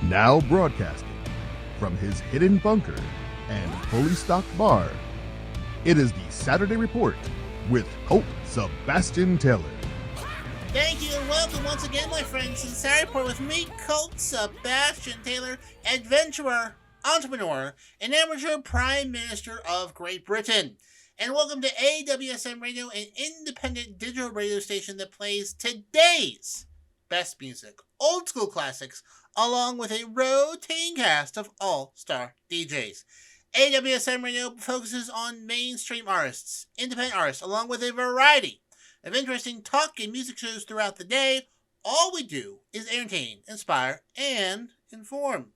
Now broadcasting from his hidden bunker and fully stocked bar, it is the Saturday Report with Colt Sebastian Taylor. Thank you and welcome once again, my friends, to the Saturday Report with me, Colt Sebastian Taylor, adventurer, entrepreneur, and amateur Prime Minister of Great Britain. And welcome to AWSM Radio, an independent digital radio station that plays today's best music, old school classics, along with a rotating cast of all-star DJs. AWSM Radio focuses on mainstream artists, independent artists, along with a variety of interesting talk and music shows throughout the day. All we do is entertain, inspire, and inform.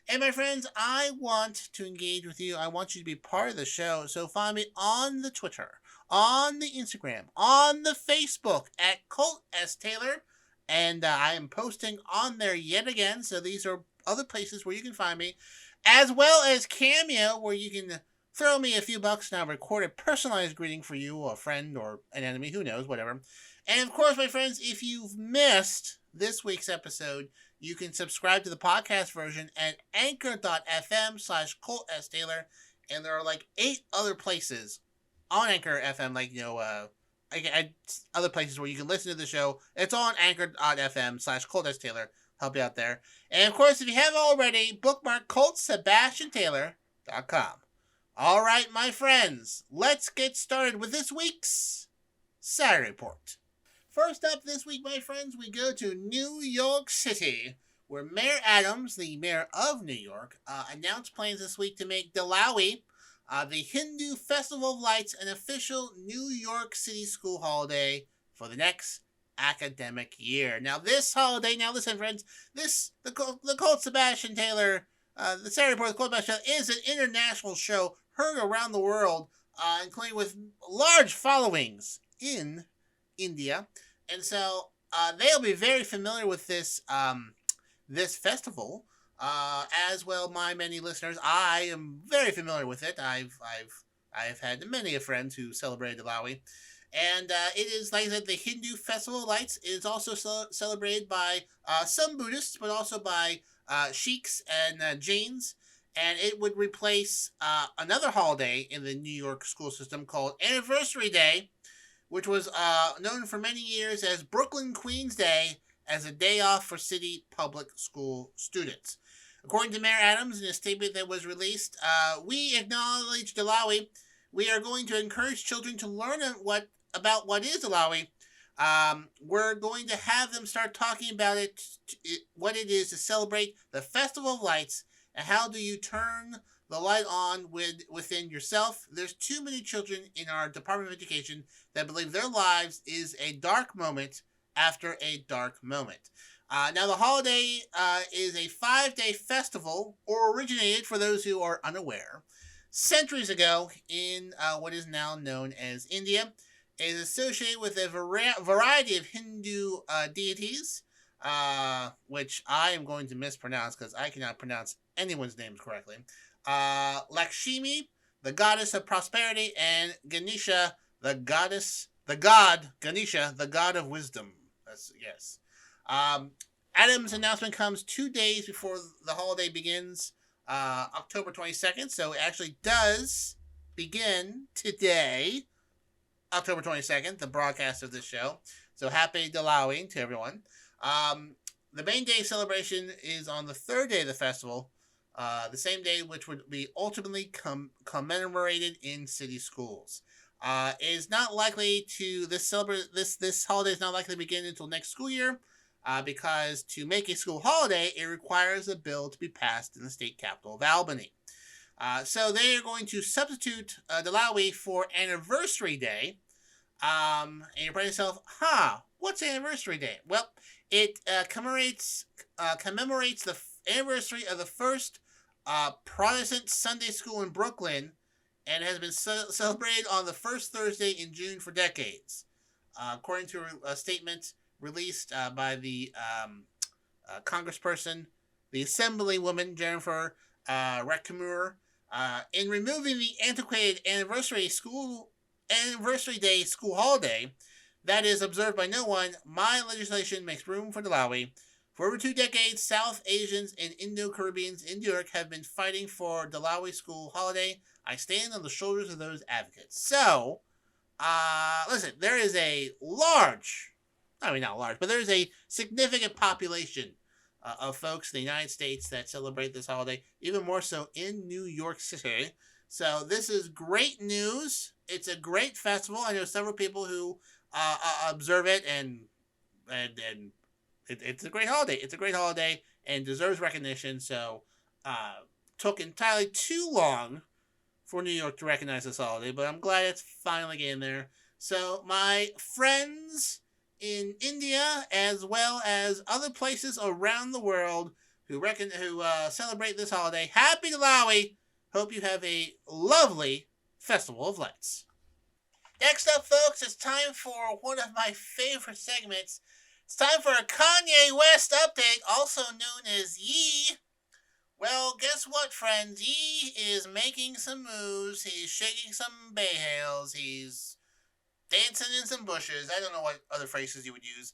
And my friends, I want to engage with you. I want you to be part of the show. So find me on the Twitter, on the Instagram, on the Facebook at Colt S. Taylor. And I am posting on there yet again. So these are other places where you can find me, as well as Cameo, where you can throw me a few bucks and I'll record a personalized greeting for you, or a friend, or an enemy, who knows, whatever. And of course, my friends, if you've missed this week's episode, you can subscribe to the podcast version at anchor.fm/Colt S. Taylor. And there are like 8 other places on Anchor FM, other places where you can listen to the show. It's on anchor.fm/Colt S. Taylor. Help you out there. And of course, if you haven't already, bookmark ColtSebastianTaylor.com. All right, my friends, let's get started with this week's Saturday Report. First up this week, my friends, we go to New York City, where Mayor Adams, the mayor of New York, announced plans this week to make Diwali, the Hindu Festival of Lights, an official New York City school holiday for the next academic year. Now, this holiday, listen, friends, the Colt Sebastian Taylor, the Saturday Report with Colt Sebastian Taylor, is an international show heard around the world, including with large followings in India. And so they'll be very familiar with this this festival, as well my many listeners. I am very familiar with it. I've had many friends who celebrated Diwali. And it is, like I said, the Hindu Festival of Lights. It is also celebrated by some Buddhists, but also by Sheikhs and Jains. And it would replace another holiday in the New York school system called Anniversary Day, which was known for many years as Brooklyn Queens Day, as a day off for city public school students. According to Mayor Adams, in a statement that was released, we acknowledge Diwali. We are going to encourage children to learn about what is Diwali. We're going to have them start talking about what it is to celebrate the Festival of Lights, and how do you turn the light on within yourself. There's too many children in our Department of Education that believe their lives is a dark moment after a dark moment. Now, the holiday is a 5-day festival, or originated, for those who are unaware, centuries ago in what is now known as India. It is associated with a variety of Hindu deities, which I am going to mispronounce because I cannot pronounce anyone's names correctly. Lakshmi, the goddess of prosperity, and Ganesha, the god of wisdom. Yes. Adams' announcement comes 2 days before the holiday begins, October 22nd. So it actually does begin today, October 22nd, the broadcast of this show. So happy Diwali to everyone. The main day celebration is on the 3rd day of the festival, the same day which would be ultimately commemorated in city schools. Is not likely to this holiday is not likely to begin until next school year, because to make a school holiday, it requires a bill to be passed in the state capital of Albany. So they are going to substitute Diwali for Anniversary Day. And you're probably yourself, what's Anniversary Day? Well, it commemorates the anniversary of the first Protestant Sunday school in Brooklyn, and has been celebrated on the first Thursday in June for decades. According to a statement released by the congressperson, the Assemblywoman Jennifer Reckamur, in removing the antiquated Anniversary Day school holiday that is observed by no one, my legislation makes room for Diwali, For over 2 decades, South Asians and Indo-Caribbeans in New York have been fighting for the Lawi school holiday. I stand on the shoulders of those advocates. So, listen, there is a not large, but there's a significant population of folks in the United States that celebrate this holiday, even more so in New York City. So this is great news. It's a great festival. I know several people who observe it, and it's a great holiday. It's a great holiday and deserves recognition. So, took entirely too long for New York to recognize this holiday, but I'm glad it's finally getting there. So, my friends in India, as well as other places around the world who celebrate this holiday, happy Diwali! Hope you have a lovely Festival of Lights. Next up, folks, it's time for one of my favorite segments. It's time for a Kanye West update, also known as Yee. Well, guess what, friends? Yee is making some moves. He's shaking some bayhales. He's dancing in some bushes. I don't know what other phrases you would use.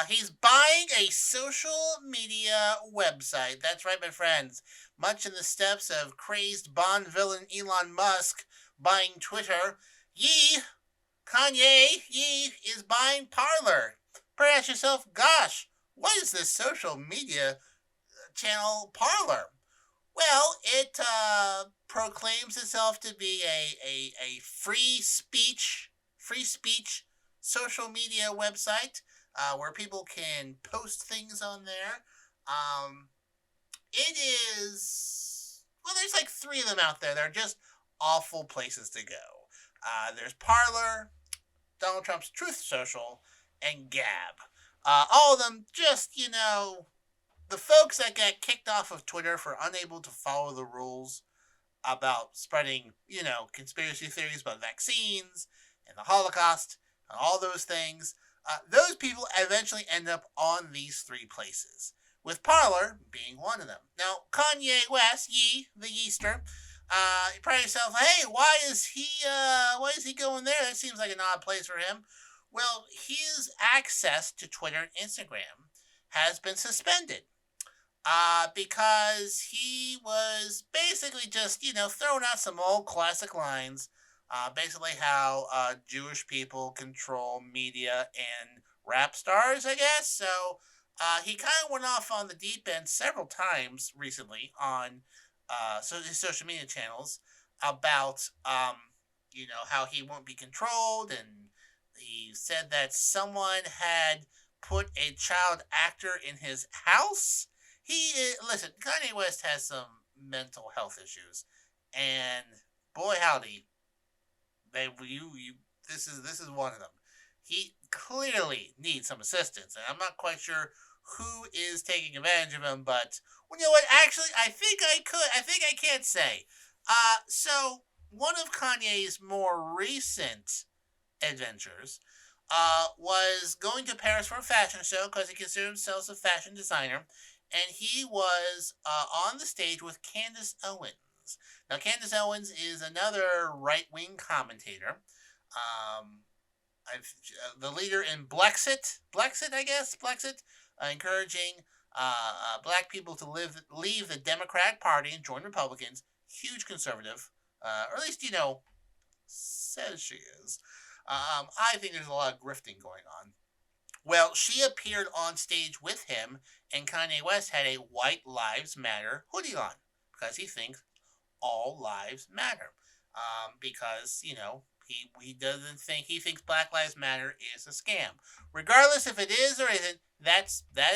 He's buying a social media website. That's right, my friends. Much in the steps of crazed Bond villain Elon Musk buying Twitter, Kanye is buying Parler. Probably ask yourself, gosh, what is this social media channel Parler? Well, it proclaims itself to be a free speech social media website where people can post things on there. It is, well, there's like 3 of them out there. They're just awful places to go. There's Parler, Donald Trump's Truth Social, and Gab. All of them just, the folks that got kicked off of Twitter for unable to follow the rules about spreading, conspiracy theories about vaccines and the Holocaust and all those things, those people eventually end up on these 3 places, with Parler being one of them. Now, Kanye West, the Yeaster, you probably yourself, hey, why is he going there? That seems like an odd place for him. Well, his access to Twitter and Instagram has been suspended because he was basically just, throwing out some old classic lines, basically how Jewish people control media and rap stars, I guess. So he kind of went off on the deep end several times recently on his social media channels about, how he won't be controlled, and he said that someone had put a child actor in his house. Listen, Kanye West has some mental health issues, and boy howdy, this is one of them. He clearly needs some assistance, and I'm not quite sure who is taking advantage of him, but, well, you know what, actually, I think I can say. So, one of Kanye's more recent adventures was going to Paris for a fashion show because he considered himself a fashion designer, and he was on the stage with Candace Owens. Now, Candace Owens is another right-wing commentator. The leader in Blexit, encouraging black people to leave the Democratic Party and join Republicans. Huge conservative, or at least, says she is. I think there's a lot of grifting going on. Well, she appeared on stage with him, and Kanye West had a White Lives Matter hoodie on because he thinks all lives matter. Because, he thinks Black Lives Matter is a scam. Regardless if it is or isn't, that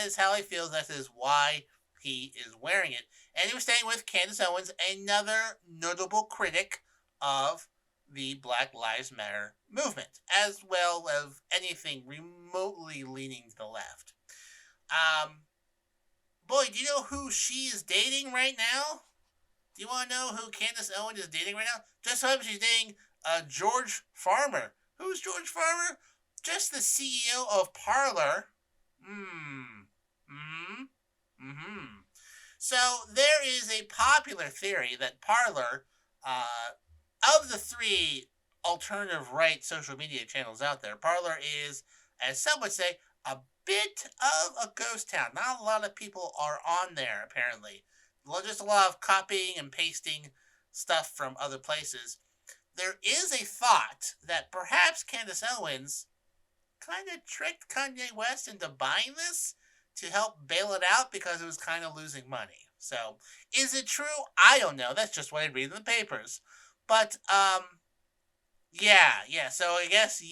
is how he feels. That is why he is wearing it. And he was staying with Candace Owens, another notable critic of the Black Lives Matter movement, as well as anything remotely leaning to the left. Boy, do you know who she is dating right now? Do you want to know who Candace Owens is dating right now? Just so she's dating George Farmer. Who's George Farmer? Just the CEO of Parler. So there is a popular theory that Parler, of the 3 alternative right social media channels out there, Parler is, as some would say, a bit of a ghost town. Not a lot of people are on there, apparently. Just a lot of copying and pasting stuff from other places. There is a thought that perhaps Candace Owens kind of tricked Kanye West into buying this to help bail it out because it was kind of losing money. So, is it true? I don't know. That's just what I read in the papers. But, yeah. So I guess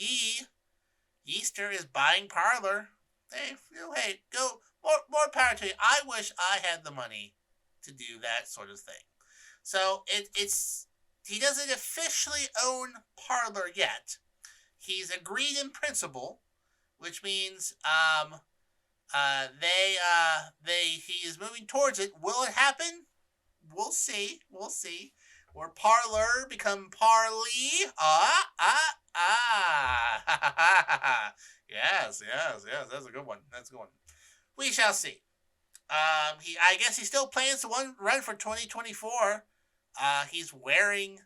Yeaster is buying Parler. Hey, go more power to you. I wish I had the money to do that sort of thing. So it's he doesn't officially own Parler yet. He's agreed in principle, which means he is moving towards it. Will it happen? We'll see. Or Parler become Parley? Yes. That's a good one. We shall see. I guess he still plans to run for 2024. He's wearing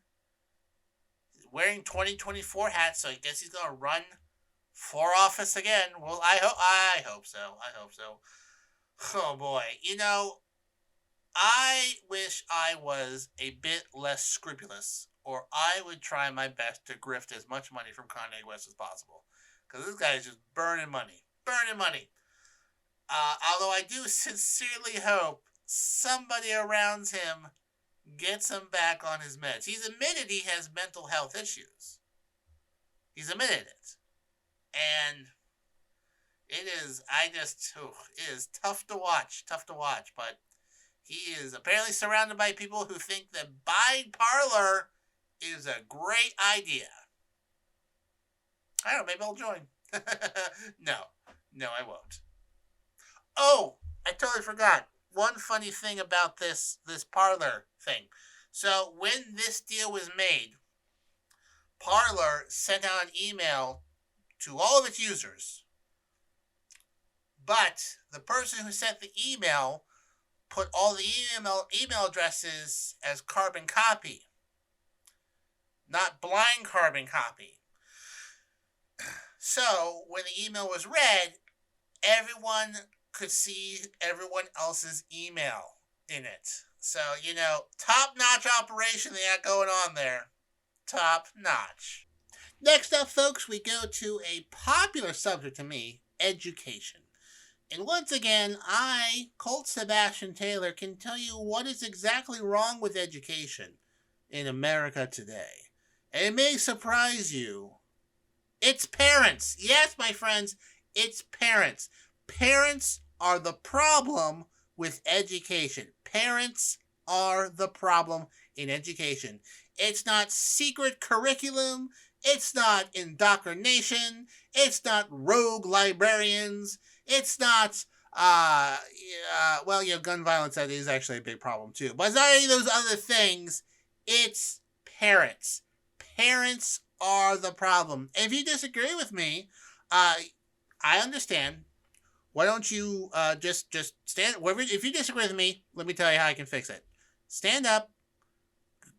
2024 hats, so I guess he's gonna run for office again. Well, I hope so. Oh boy, I wish I was a bit less scrupulous, or I would try my best to grift as much money from Kanye West as possible, because this guy is just burning money. Although I do sincerely hope somebody around him gets him back on his meds. He's admitted he has mental health issues. He's admitted it. And it is tough to watch, but he is apparently surrounded by people who think that buying Parler is a great idea. I don't know, maybe I'll join. No, I won't. Oh, I totally forgot. One funny thing about this Parler thing. So when this deal was made, Parler sent out an email to all of its users. But the person who sent the email put all the email addresses as carbon copy, not blind carbon copy. So when the email was read, everyone could see everyone else's email in it. So, top-notch operation they got going on there. Top-notch. Next up, folks, we go to a popular subject to me, education. And once again, I, Colt Sebastian Taylor, can tell you what is exactly wrong with education in America today. And it may surprise you. It's parents. Yes, my friends, it's parents. Parents are the problem with education. Parents are the problem in education. It's not secret curriculum. It's not indoctrination. It's not rogue librarians. It's not, gun violence, that is actually a big problem too. But it's not any of those other things. It's parents. Parents are the problem. And if you disagree with me, I understand. Why don't you just stand? If you disagree with me, let me tell you how I can fix it. Stand up,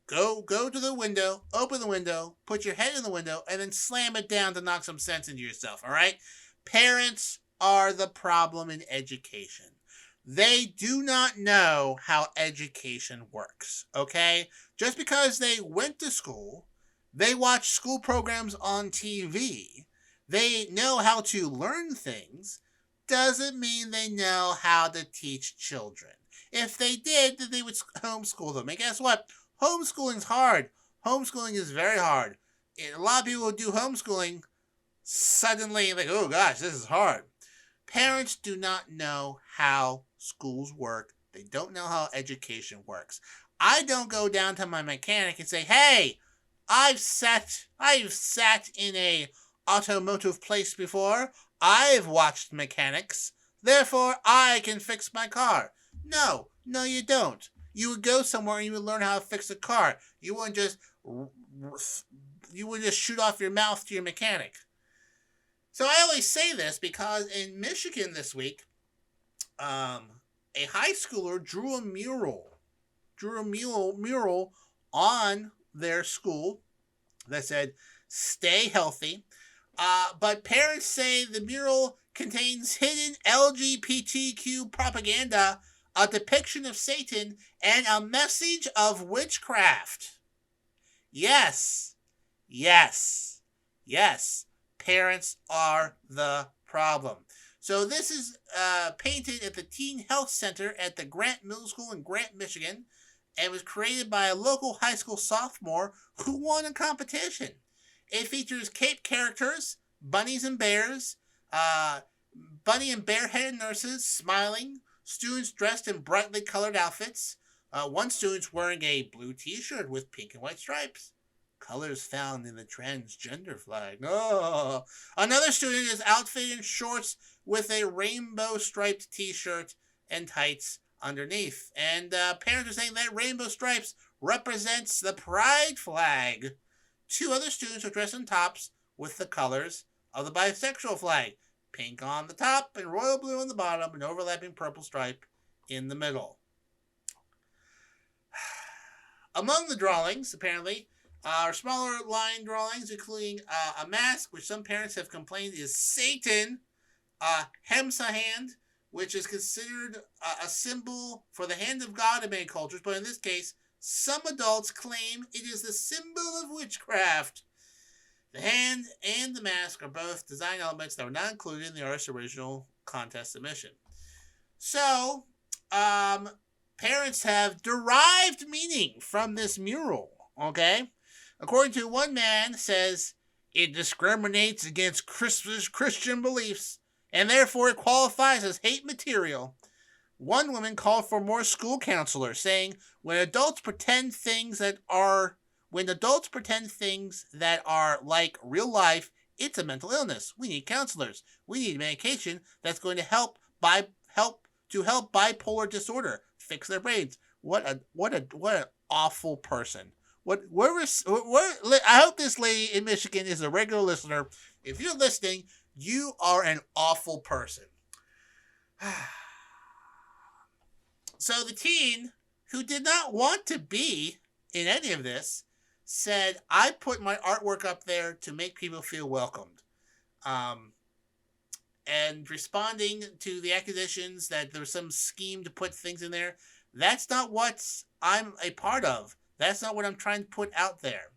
go to the window, open the window, put your head in the window, and then slam it down to knock some sense into yourself, all right? Parents are the problem in education. They do not know how education works, okay? Just because they went to school, they watch school programs on TV, they know how to learn things, doesn't mean they know how to teach children. If they did, then they would homeschool them. And guess what? Homeschooling's hard. Homeschooling is very hard. And a lot of people who do homeschooling suddenly like, oh gosh, this is hard. Parents do not know how schools work. They don't know how education works. I don't go down to my mechanic and say, hey, I've sat in a automotive place before. I've watched mechanics. Therefore, I can fix my car. No, you don't. You would go somewhere and you would learn how to fix a car. You wouldn't just shoot off your mouth to your mechanic. So I always say this because in Michigan this week, a high schooler drew a mural on their school that said, stay healthy. But parents say the mural contains hidden LGBTQ propaganda, a depiction of Satan, and a message of witchcraft. Yes, yes, yes. Parents are the problem. So this is painted at the Teen Health Center at the Grant Middle School in Grant, Michigan, and was created by a local high school sophomore who won a competition. It features cape characters, bunnies and bears, bunny and bear-headed nurses smiling, students dressed in brightly colored outfits. One student's wearing a blue t-shirt with pink and white stripes, colors found in the transgender flag. Oh. Another student is outfitted in shorts with a rainbow-striped t-shirt and tights underneath. And parents are saying that rainbow stripes represents the pride flag. Two other students are dressed in tops with the colors of the bisexual flag. Pink on the top and royal blue on the bottom, and overlapping purple stripe in the middle. Among the drawings, apparently, are smaller line drawings, including a mask, which some parents have complained is Satan, Hemsa hand, which is considered a symbol for the hand of God in many cultures, but in this case, some adults claim it is the symbol of witchcraft. The hand and the mask are both design elements that were not included in the artist's original contest submission. So, parents have derived meaning from this mural, okay? According to one man, says it discriminates against Christian beliefs and therefore it qualifies as hate material. One woman called for more school counselors, saying when adults pretend things that are like real life, it's a mental illness. We need counselors. We need medication that's going to help bipolar disorder fix their brains. What an awful person. I hope this lady in Michigan is a regular listener. If you're listening, you are an awful person. So the teen, who did not want to be in any of this, said, I put my artwork up there to make people feel welcomed. And responding to the accusations that there was some scheme to put things in there, that's not what I'm a part of. That's not what I'm trying to put out there.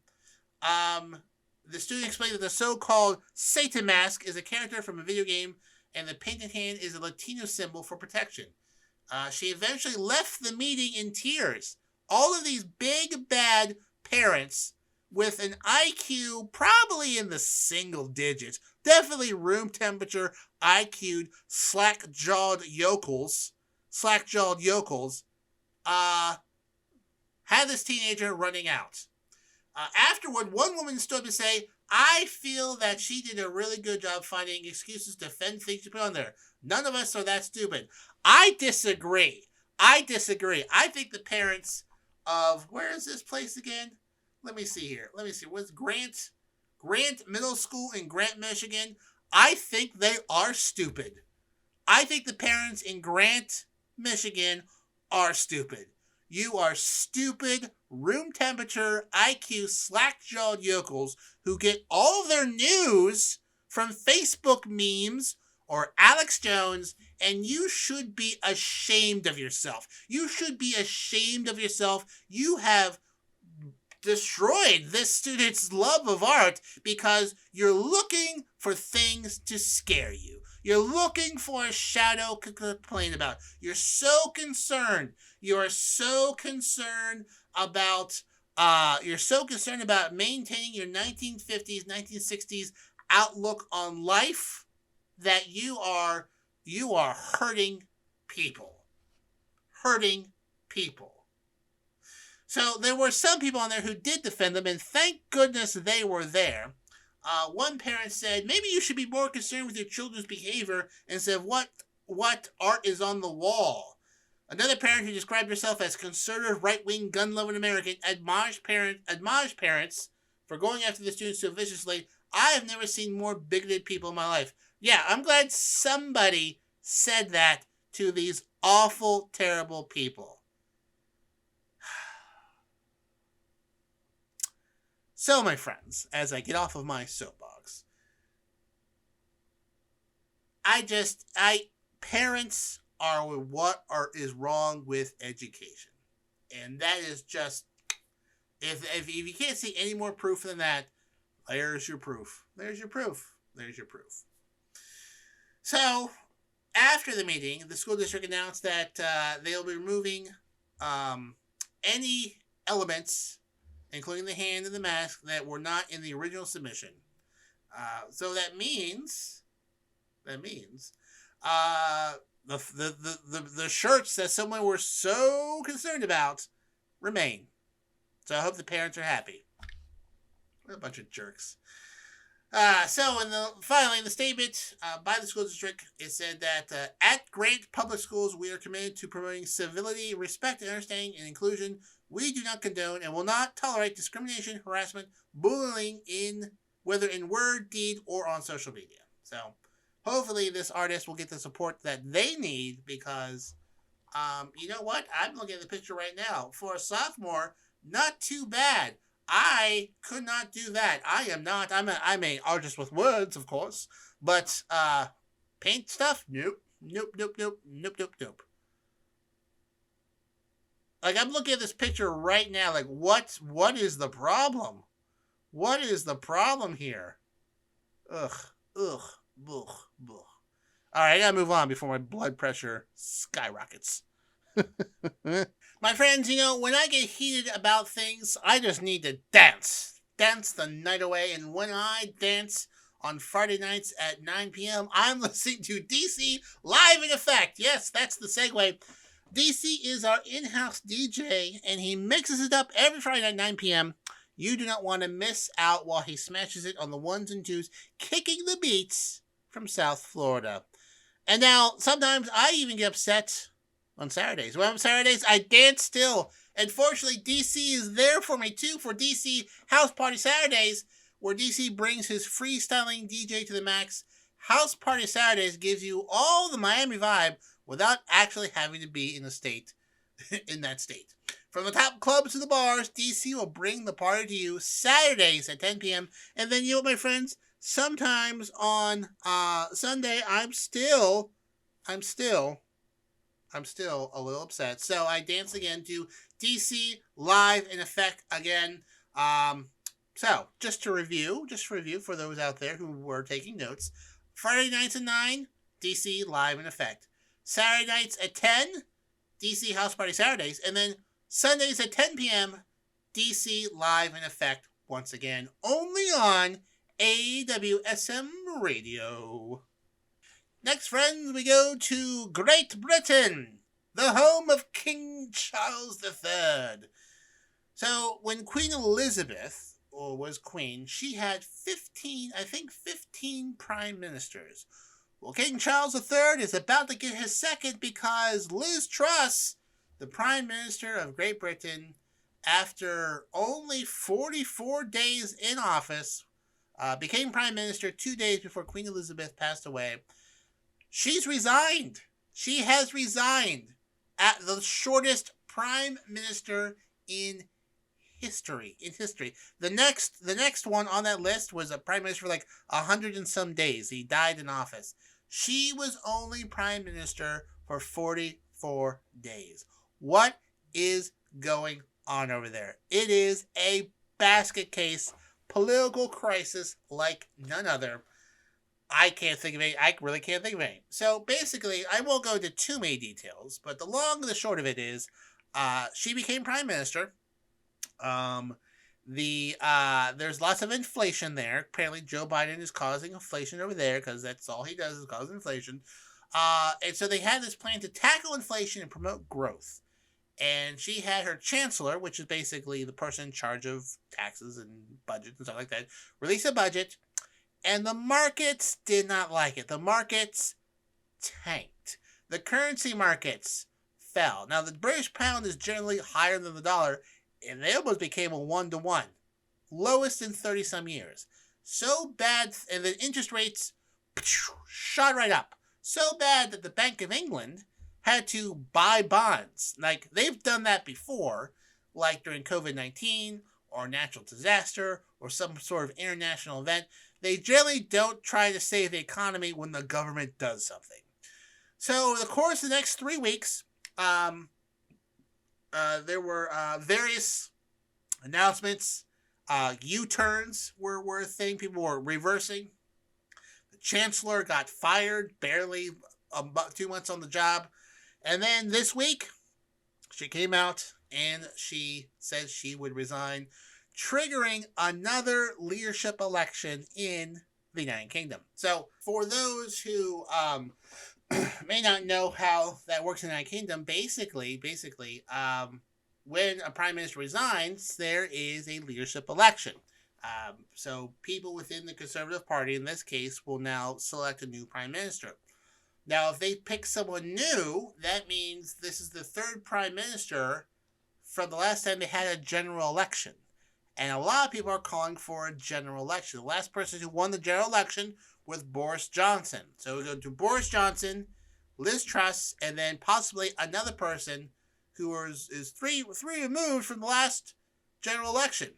The student explained that the so-called Satan mask is a character from a video game, and the painted hand is a Latino symbol for protection. She eventually left the meeting in tears. All of these big, bad parents with an IQ probably in the single digits, definitely room temperature IQ'd slack-jawed yokels, had this teenager running out. Afterward, one woman stood up to say, I feel that she did a really good job finding excuses to defend things to put on there. None of us are that stupid. I disagree. I think the parents of, where is this place again? Let me see here. What's Grant Middle School in Grant, Michigan? I think they are stupid. I think the parents in Grant, Michigan are stupid. You are stupid, room temperature, IQ, slack-jawed yokels who get all of their news from Facebook memes or Alex Jones, and you should be ashamed of yourself. You should be ashamed of yourself. You have destroyed this student's love of art because you're looking for things to scare you. You're looking for a shadow to complain about. You're so concerned. You're so concerned about maintaining your 1950s, 1960s outlook on life that you are hurting people. Hurting people. So there were some people on there who did defend them, and thank goodness they were there. One parent said, maybe you should be more concerned with your children's behavior instead of what art is on the wall. Another parent who described herself as conservative, right-wing, gun-loving American admonished parents for going after the students so viciously. I have never seen more bigoted people in my life. Yeah, I'm glad somebody said that to these awful, terrible people. So, my friends, as I get off of my soapbox, parents are is wrong with education. And that is just, if you can't see any more proof than that, there's your proof. There's your proof. There's your proof. So, after the meeting, the school district announced that they'll be removing any elements, including the hand and the mask, that were not in the original submission. So that means the shirts that someone were so concerned about remain. So I hope the parents are happy. What a bunch of jerks. Finally, in the statement by the school district, it said that at Grant Public Schools, we are committed to promoting civility, respect, understanding, and inclusion. We do not condone and will not tolerate discrimination, harassment, bullying, whether in word, deed, or on social media. So, hopefully this artist will get the support that they need because, you know what? I'm looking at the picture right now. For a sophomore, not too bad. I could not do that. I'm an artist with words, of course, but paint stuff? Nope. Like, I'm looking at this picture right now, like, what is the problem? What is the problem here? Ugh. All right, I gotta move on before my blood pressure skyrockets. My friends, when I get heated about things, I just need to dance. Dance the night away. And when I dance on Friday nights at 9 p.m., I'm listening to DC Live in Effect. Yes, that's the segue. DC is our in-house DJ, and he mixes it up every Friday night at 9 p.m. You do not want to miss out while he smashes it on the ones and twos, kicking the beats from South Florida. And now, sometimes I even get upset on Saturdays. Well, on Saturdays, I dance still. And fortunately, DC is there for me, too, for DC House Party Saturdays, where DC brings his freestyling DJ to the max. House Party Saturdays gives you all the Miami vibe without actually having to be in that state. From the top clubs to the bars, DC will bring the party to you Saturdays at 10 p.m. And then, my friends, sometimes on Sunday, I'm still a little upset. So I dance again to DC Live in Effect again. So just to review for those out there who were taking notes. Friday nights at 9, DC Live in Effect. Saturday nights at 10, DC House Party Saturdays. And then Sundays at 10 p.m., DC Live in Effect once again. Only on AWSM Radio. Next, friends, we go to Great Britain, the home of King Charles III. So, when Queen Elizabeth was queen, she had 15 prime ministers. Well, King Charles III is about to get his second because Liz Truss, the Prime Minister of Great Britain, after only 44 days in office, became Prime Minister 2 days before Queen Elizabeth passed away. She's resigned. She has resigned at the shortest Prime Minister in history. The next one on that list was a Prime Minister for like 100 and some days. He died in office. She was only Prime Minister for 44 days. What is going on over there? It is a basket case, political crisis like none other. I can't think of any. I really can't think of any. So basically, I won't go into too many details, but the long and the short of it is, she became Prime Minister. There's lots of inflation there. Apparently, Joe Biden is causing inflation over there because that's all he does is cause inflation. And so they had this plan to tackle inflation and promote growth. And she had her chancellor, which is basically the person in charge of taxes and budgets and stuff like that, release a budget. And the markets did not like it. The markets tanked. The currency markets fell. Now, the British pound is generally higher than the dollar, and they almost became a 1-to-1. Lowest in 30-some years. So bad, and the interest rates shot right up. So bad that the Bank of England had to buy bonds. Like, they've done that before, like during COVID-19 or natural disaster or some sort of international event. they generally don't try to save the economy when the government does something. So over the course of the next 3 weeks, there were various announcements. U-turns were a thing. People were reversing. The chancellor got fired, barely about 2 months on the job. And then this week, she came out and she said she would resign, triggering another leadership election in the United Kingdom. So for those who may not know how that works in the United Kingdom, basically, when a prime minister resigns, there is a leadership election. So people within the Conservative Party, in this case, will now select a new prime minister. Now, if they pick someone new, that means this is the third prime minister from the last time they had a general election. And a lot of people are calling for a general election. The last person who won the general election was Boris Johnson. So we go to Boris Johnson, Liz Truss, and then possibly another person who is three removed from the last general election.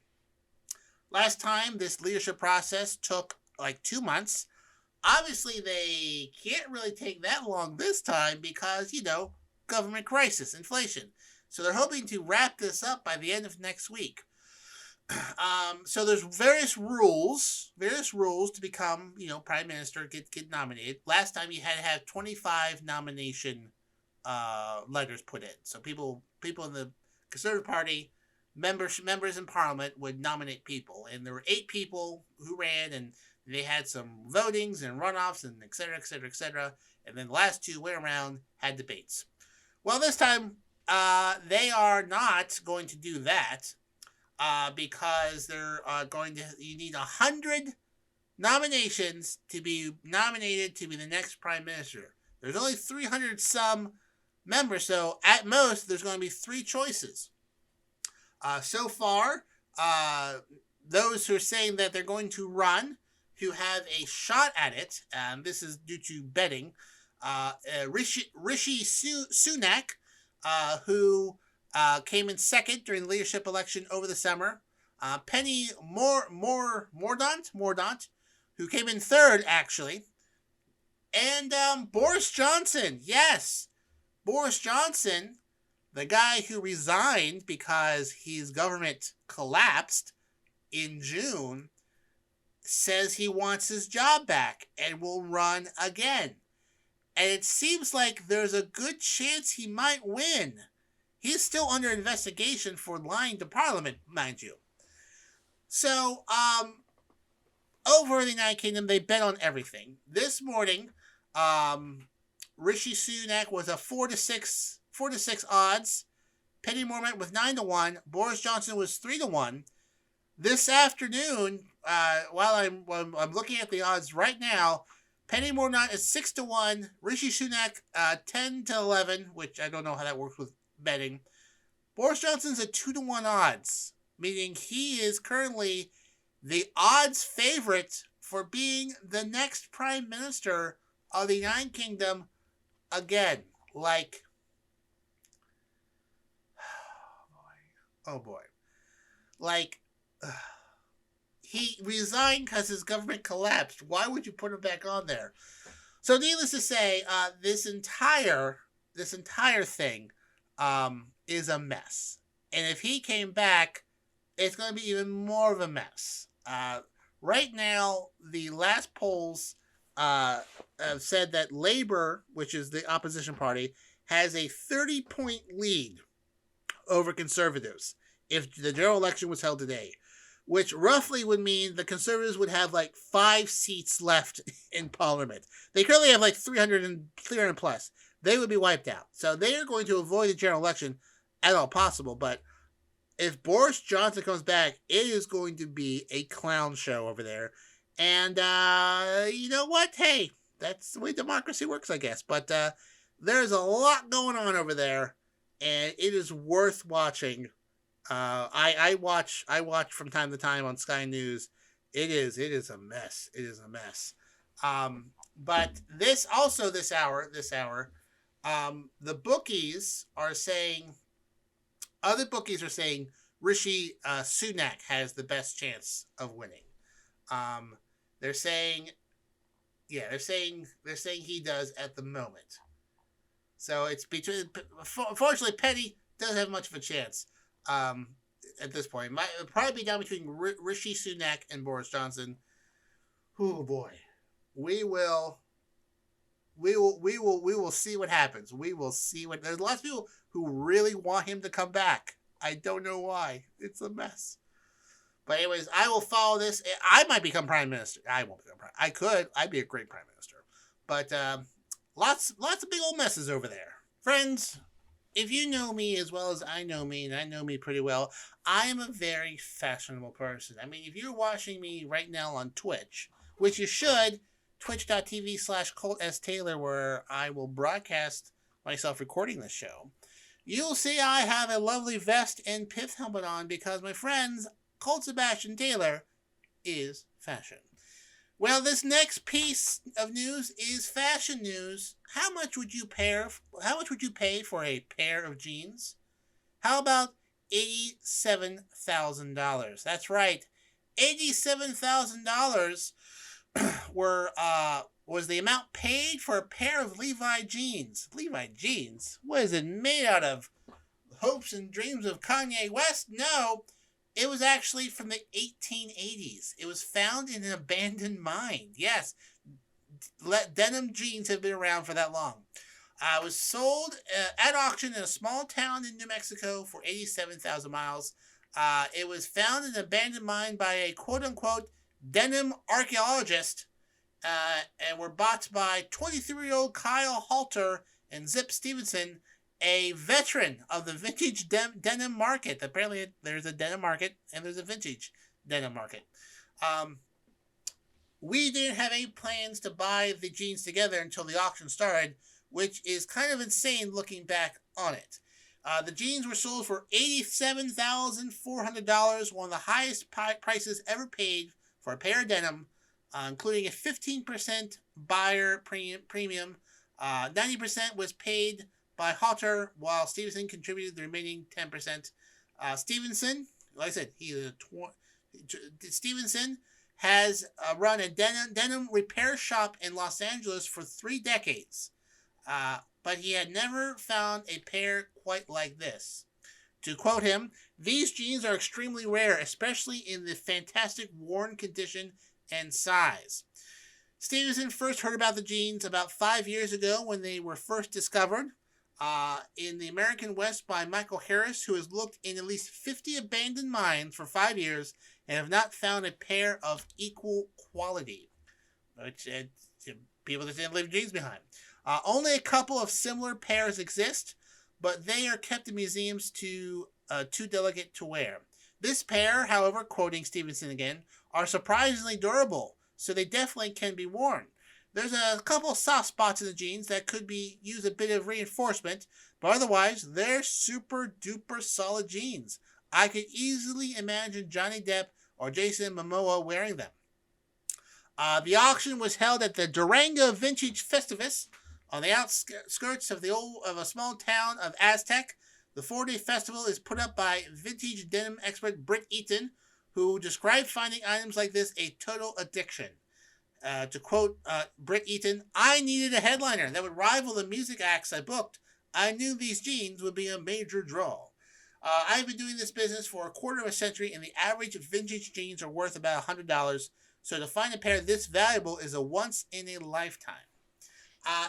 Last time, this leadership process took like 2 months. Obviously, they can't really take that long this time because, government crisis, inflation. So they're hoping to wrap this up by the end of next week. So there's various rules to become, prime minister, get nominated. Last time you had to have 25 nomination letters put in. So people in the Conservative Party, members in Parliament would nominate people. And there were 8 people who ran, and they had some votings and runoffs and et cetera, et cetera, et cetera. And then the last 2 went around, had debates. Well, this time, they are not going to do that because they're you need 100 nominations to be nominated to be the next prime minister. There's only 300 some members, so at most, there's going to be 3 choices. So far, those who are saying that they're going to run, who have a shot at it, this is due to betting, Rishi Sunak, who came in second during the leadership election over the summer, Penny Mordaunt, who came in third, actually, and Boris Johnson, yes, Boris Johnson, the guy who resigned because his government collapsed in June, says he wants his job back and will run again. And it seems like there's a good chance he might win. He's still under investigation for lying to Parliament, mind you. So, over in the United Kingdom, they bet on everything. This morning, Rishi Sunak was a 4 to 6 odds. Penny Mordaunt was 9 to 1. Boris Johnson was 3 to 1. This afternoon, while I'm looking at the odds right now, Penny Mordaunt is 6 to 1. Rishi Sunak 10 to 11, which I don't know how that works with betting. Boris Johnson's a 2 to 1 odds, meaning he is currently the odds favorite for being the next prime minister of the United Kingdom again. Like, oh boy. Like, he resigned because his government collapsed. Why would you put him back on there? So needless to say, this entire thing is a mess. And if he came back, it's going to be even more of a mess. Right now, the last polls have said that Labour, which is the opposition party, has a 30-point lead over Conservatives if the general election was held today, which roughly would mean the Conservatives would have like 5 seats left in Parliament. They currently have like 300 plus. They would be wiped out. So they are going to avoid the general election at all possible. But if Boris Johnson comes back, it is going to be a clown show over there. And you know what? Hey, that's the way democracy works, I guess. But there's a lot going on over there, and it is worth watching. I watch from time to time on Sky News. It is a mess. It is a mess. But this hour, the bookies are saying, other bookies are saying Rishi Sunak has the best chance of winning. They're saying, yeah, they're saying he does at the moment. So it's between. Unfortunately, Petty doesn't have much of a chance at this point. It'll probably be down between Rishi Sunak and Boris Johnson. Oh boy, we will see what happens. We will see what. There's lots of people who really want him to come back. I don't know why. It's a mess. But anyways, I will follow this. I might become prime minister. I won't become prime. I could. I'd be a great prime minister. But lots of big old messes over there. Friends, if you know me as well as I know me, and I know me pretty well, I am a very fashionable person. I mean, if you're watching me right now on Twitch, which you should, twitch.tv/Colt S. Taylor, where I will broadcast myself recording this show, you'll see I have a lovely vest and pith helmet on because, my friends, Colt Sebastian Taylor is fashion. Well, this next piece of news is fashion news. How much would you pay for a pair of jeans? How about $87,000? That's right, $87,000 was the amount paid for a pair of Levi jeans. Levi jeans? What is it made out of? Hopes and dreams of Kanye West? No. It was actually from the 1880s. It was found in an abandoned mine. Yes, denim jeans have been around for that long. It was sold at auction in a small town in New Mexico for 87,000 miles. It was found in an abandoned mine by a quote-unquote denim archaeologist and were bought by 23-year-old Kyle Halter and Zip Stevenson, a veteran of the vintage denim market. Apparently, there's a denim market and there's a vintage denim market. We didn't have any plans to buy the jeans together until the auction started, which is kind of insane looking back on it. The jeans were sold for $87,400, one of the highest prices ever paid for a pair of denim, including a 15% buyer premium. 90% was paid by Halter, while Stevenson contributed the remaining 10%. Stevenson, like I said, Stevenson has run a denim repair shop in Los Angeles for 3 decades, but he had never found a pair quite like this. To quote him, "These jeans are extremely rare, especially in the fantastic worn condition and size." Stevenson first heard about the jeans about 5 years ago when they were first discovered in the American West by Michael Harris, who has looked in at least 50 abandoned mines for 5 years and have not found a pair of equal quality. Which people that didn't leave jeans behind. Only a couple of similar pairs exist, but they are kept in museums too delicate to wear. This pair, however, quoting Stevenson again, are surprisingly durable, so they definitely can be worn. There's a couple of soft spots in the jeans that could use a bit of reinforcement, but otherwise, they're super duper solid jeans. I could easily imagine Johnny Depp or Jason Momoa wearing them. The auction was held at the Durango Vintage Festivus on the outskirts of a small town of Aztec. The 4-day festival is put up by vintage denim expert Britt Eaton, who described finding items like this a total addiction. To quote Britt Eaton, "I needed a headliner that would rival the music acts I booked. I knew these jeans would be a major draw. I've been doing this business for a quarter of a century, and the average vintage jeans are worth about $100. So to find a pair this valuable is a once in a lifetime."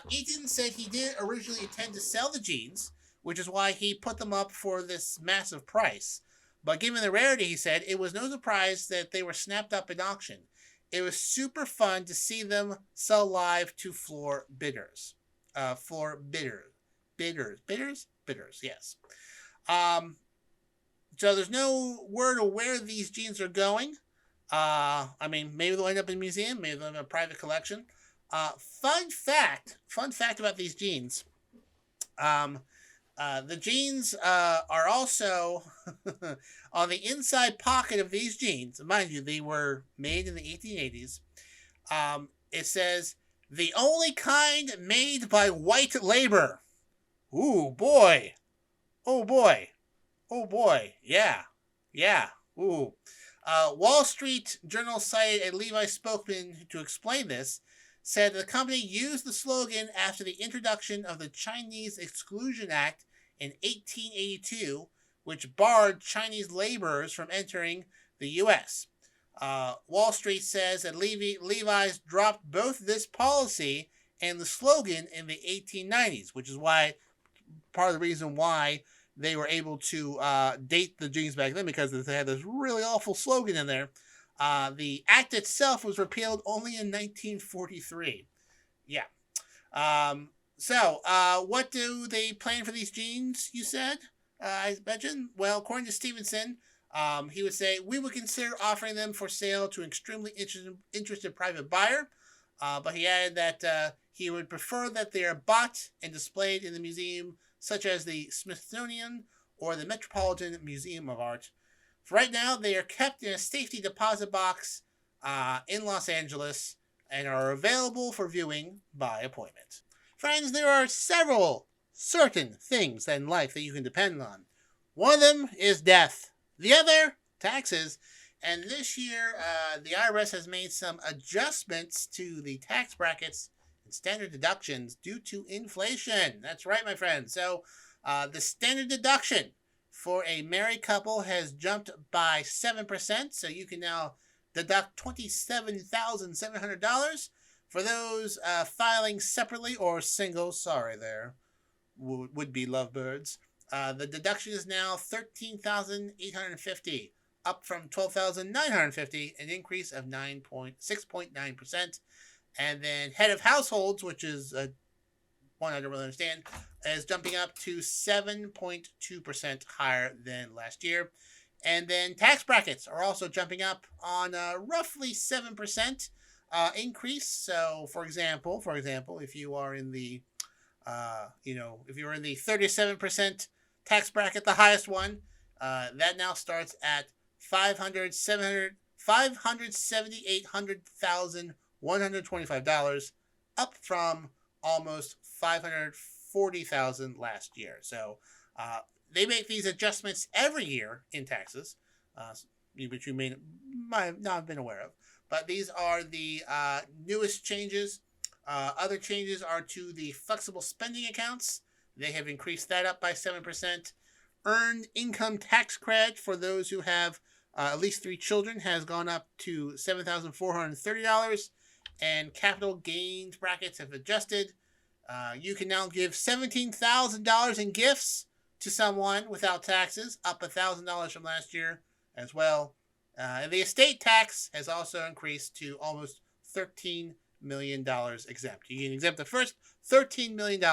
Eaton said he did originally intend to sell the jeans, which is why he put them up for this massive price. But given the rarity, he said, it was no surprise that they were snapped up in auction. It was super fun to see them sell live to floor bidders. Bidders, yes. So there's no word of where these jeans are going. I mean, maybe they'll end up in a museum, maybe they'll have a private collection. Fun fact about these jeans. The jeans are also on the inside pocket of these jeans. Mind you, they were made in the 1880s. It says, "The only kind made by white labor." Ooh, boy. Oh, boy. Oh, boy. Yeah. Ooh. Wall Street Journal cited a Levi's spokesman to explain this, said the company used the slogan after the introduction of the Chinese Exclusion Act in 1882, which barred Chinese laborers from entering the U.S. Wall Street says that Levi's dropped both this policy and the slogan in the 1890s, which is why part of the reason why they were able to date the jeans back then, because they had this really awful slogan in there. The act itself was repealed only in 1943. Yeah. So, what do they plan for these jeans, you said? I mentioned? Well, according to Stevenson, he would say, we would consider offering them for sale to an extremely interested private buyer. But he added that he would prefer that they are bought and displayed in the museum, such as the Smithsonian or the Metropolitan Museum of Art. For right now, they are kept in a safety deposit box in Los Angeles and are available for viewing by appointment. Friends, there are several certain things in life that you can depend on. One of them is death. The other, taxes. And this year, the IRS has made some adjustments to the tax brackets and standard deductions due to inflation. That's right, my friends. So the standard deduction for a married couple has jumped by 7%. So you can now deduct $27,700. For those filing separately or single, sorry there, would-be lovebirds, the deduction is now $13,850. Up from $12,950, an increase of 6.9%. And then head of households, which is one I don't really understand, is jumping up to 7.2% higher than last year. And then tax brackets are also jumping up on roughly 7% increase. So, for example, if you are in the, if you're in the 37% tax bracket, the highest one, that now starts at $578,125, up from almost $540,000 last year. So they make these adjustments every year in taxes, which you might not have been aware of. But these are the newest changes. Other changes are to the flexible spending accounts. They have increased that up by 7%. Earned income tax credit for those who have at least 3 children has gone up to $7,430, and capital gains brackets have adjusted. You can now give $17,000 in gifts to someone without taxes, up $1,000 from last year as well. And the estate tax has also increased to almost $13 million exempt. You can exempt the first $13 million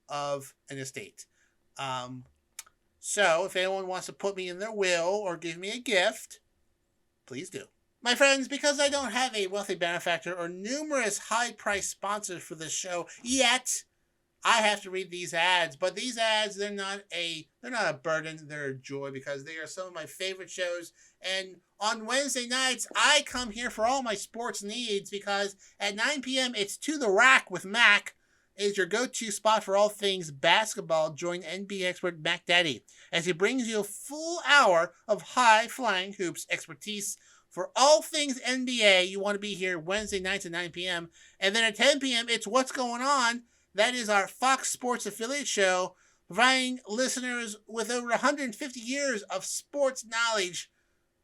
of an estate. So, if anyone wants to put me in their will or give me a gift, please do. My friends, because I don't have a wealthy benefactor or numerous high-priced sponsors for this show yet, I have to read these ads. But these ads, they're not a burden, they're a joy, because they are some of my favorite shows. And on Wednesday nights, I come here for all my sports needs, because at 9 p.m., it's To the Rack with Mac. Is your go-to spot for all things basketball. Join NBA expert Mac Daddy as he brings you a full hour of high-flying hoops expertise. For all things NBA, you want to be here Wednesday nights at 9 p.m. And then at 10 p.m., it's What's Going On. That is our Fox Sports affiliate show, providing listeners with over 150 years of sports knowledge.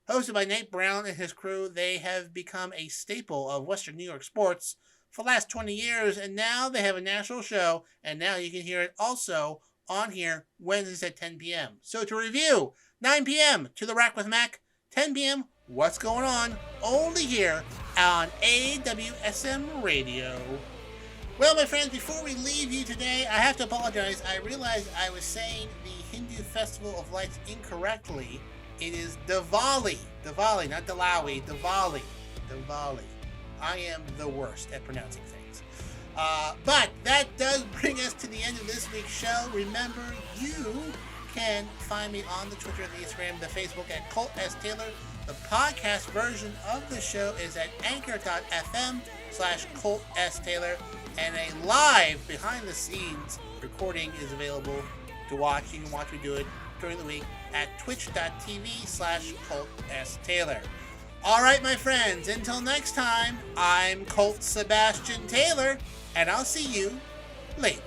Hosted by Nate Brown and his crew, they have become a staple of Western New York sports for the last 20 years, and now they have a national show, and now you can hear it also on here Wednesdays at 10 p.m. So to review, 9 p.m. To the Rack with Mac, 10 p.m. What's Going On, only here on AWSM Radio. Well, my friends, before we leave you today, I have to apologize. I realized I was saying the Hindu Festival of Lights incorrectly. It is Diwali. Diwali, not Diwali. Diwali. Diwali. I am the worst at pronouncing things. But that does bring us to the end of this week's show. Remember, you can find me on the Twitter, the Instagram, the Facebook at Colt S. Taylor. The podcast version of the show is at anchor.fm/Colt S. Taylor. And a live behind-the-scenes recording is available to watch. You can watch me do it during the week at twitch.tv/ColtSTaylor. All right, my friends, until next time, I'm Colt Sebastian Taylor, and I'll see you later.